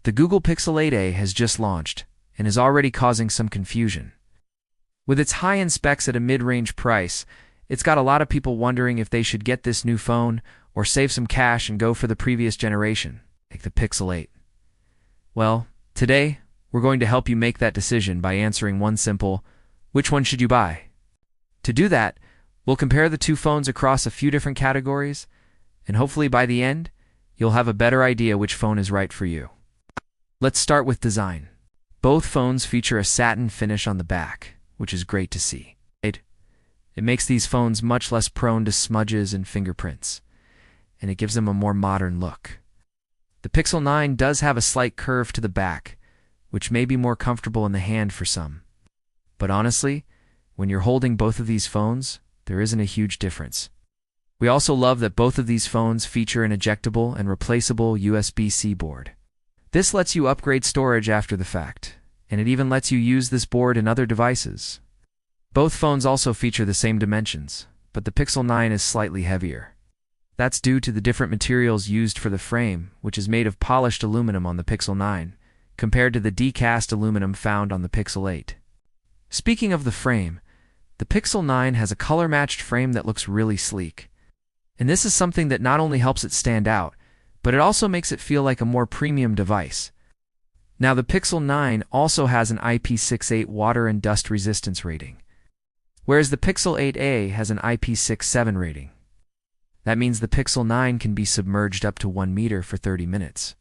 The Google Pixel 8a has just launched and is already causing some confusion. With its high-end specs at a mid-range price, it's got a lot of people wondering if they should get this new phone or save some cash and go for the previous generation, like the Pixel 8. Well, today, we're going to help you make that decision by answering one simple, which one should you buy? To do that, we'll compare the two phones across a few different categories, and hopefully by the end, you'll have a better idea which phone is right for you. Let's start with design. Both phones feature a satin finish on the back, which is great to see. It makes these phones much less prone to smudges and fingerprints, and it gives them a more modern look. The Pixel 9 does have a slight curve to the back, which may be more comfortable in the hand for some. But honestly, when you're holding both of these phones, there isn't a huge difference. We also love that both of these phones feature an ejectable and replaceable USB-C board. This lets you upgrade storage after the fact, and it even lets you use this board in other devices. Both phones also feature the same dimensions, but the Pixel 9 is slightly heavier. That's due to the different materials used for the frame, which is made of polished aluminum on the Pixel 9, compared to the die-cast aluminum found on the Pixel 8. Speaking of the frame, the Pixel 9 has a color-matched frame that looks really sleek. And this is something that not only helps it stand out, but it also makes it feel like a more premium device. Now, the Pixel 9 also has an IP68 water and dust resistance rating, whereas the Pixel 8a has an IP67 rating. That means the Pixel 9 can be submerged up to 1 meter for 30 minutes,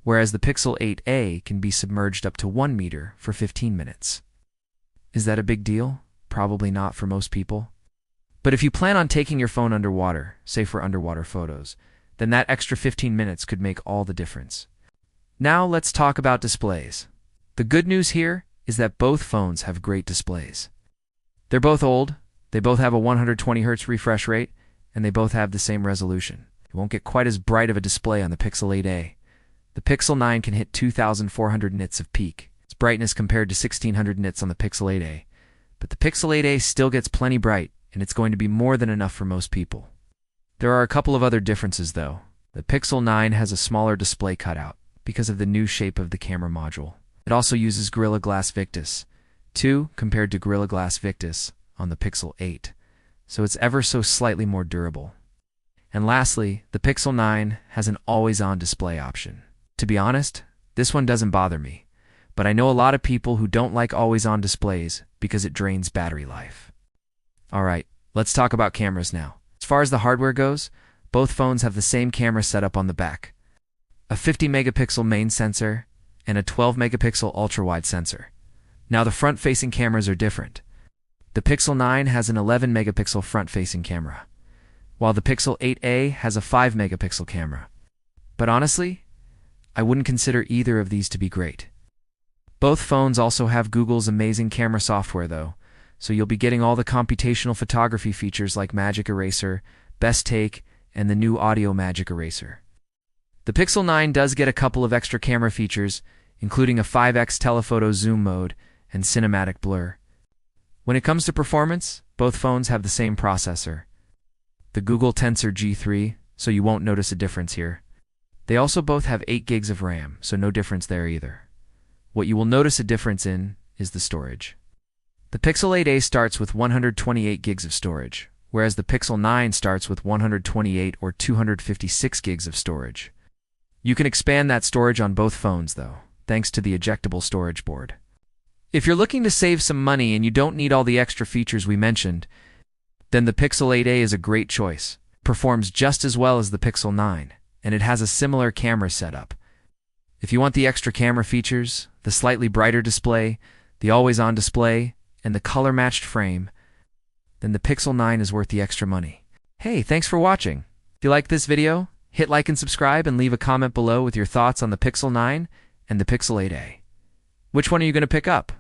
whereas the Pixel 8a can be submerged up to 1 meter for 15 minutes. Is that a big deal? Probably not for most people. But if you plan on taking your phone underwater, say for underwater photos, then that extra 15 minutes could make all the difference. Now let's talk about displays. The good news here is that both phones have great displays. They're both old, they both have a 120Hz refresh rate, and they both have the same resolution. It won't get quite as bright of a display on the Pixel 8a. The Pixel 9 can hit 2,400 nits of peak. Its brightness compared to 1,600 nits on the Pixel 8a. But the Pixel 8a still gets plenty bright, and it's going to be more than enough for most people. There are a couple of other differences though. The Pixel 9 has a smaller display cutout because of the new shape of the camera module. It also uses Gorilla Glass Victus 2 compared to Gorilla Glass Victus on the Pixel 8, so it's ever so slightly more durable. And lastly, the Pixel 9 has an always-on display option. To be honest, this one doesn't bother me, but I know a lot of people who don't like always-on displays because it drains battery life. Alright, let's talk about cameras now. As far as the hardware goes, both phones have the same camera setup on the back. A 50-megapixel main sensor and a 12-megapixel ultra-wide sensor. Now the front-facing cameras are different. The Pixel 9 has an 11-megapixel front-facing camera, while the Pixel 8a has a 5-megapixel camera. But honestly, I wouldn't consider either of these to be great. Both phones also have Google's amazing camera software though, so you'll be getting all the computational photography features like Magic Eraser, Best Take, and the new Audio Magic Eraser. The Pixel 9 does get a couple of extra camera features, including a 5x telephoto zoom mode and cinematic blur. When it comes to performance, both phones have the same processor, the Google Tensor G3, so you won't notice a difference here. They also both have 8 gigs of RAM, so no difference there either. What you will notice a difference in is the storage. The Pixel 8a starts with 128 gigs of storage, whereas the Pixel 9 starts with 128 or 256 gigs of storage. You can expand that storage on both phones though, thanks to the ejectable storage board. If you're looking to save some money and you don't need all the extra features we mentioned, then the Pixel 8a is a great choice. It performs just as well as the Pixel 9, and it has a similar camera setup. If you want the extra camera features, the slightly brighter display, the always-on display, and the color-matched frame, then the Pixel 9 is worth the extra money. Hey, thanks for watching. If you liked this video, hit like and subscribe and leave a comment below with your thoughts on the Pixel 9 and the Pixel 8a. Which one are you going to pick up?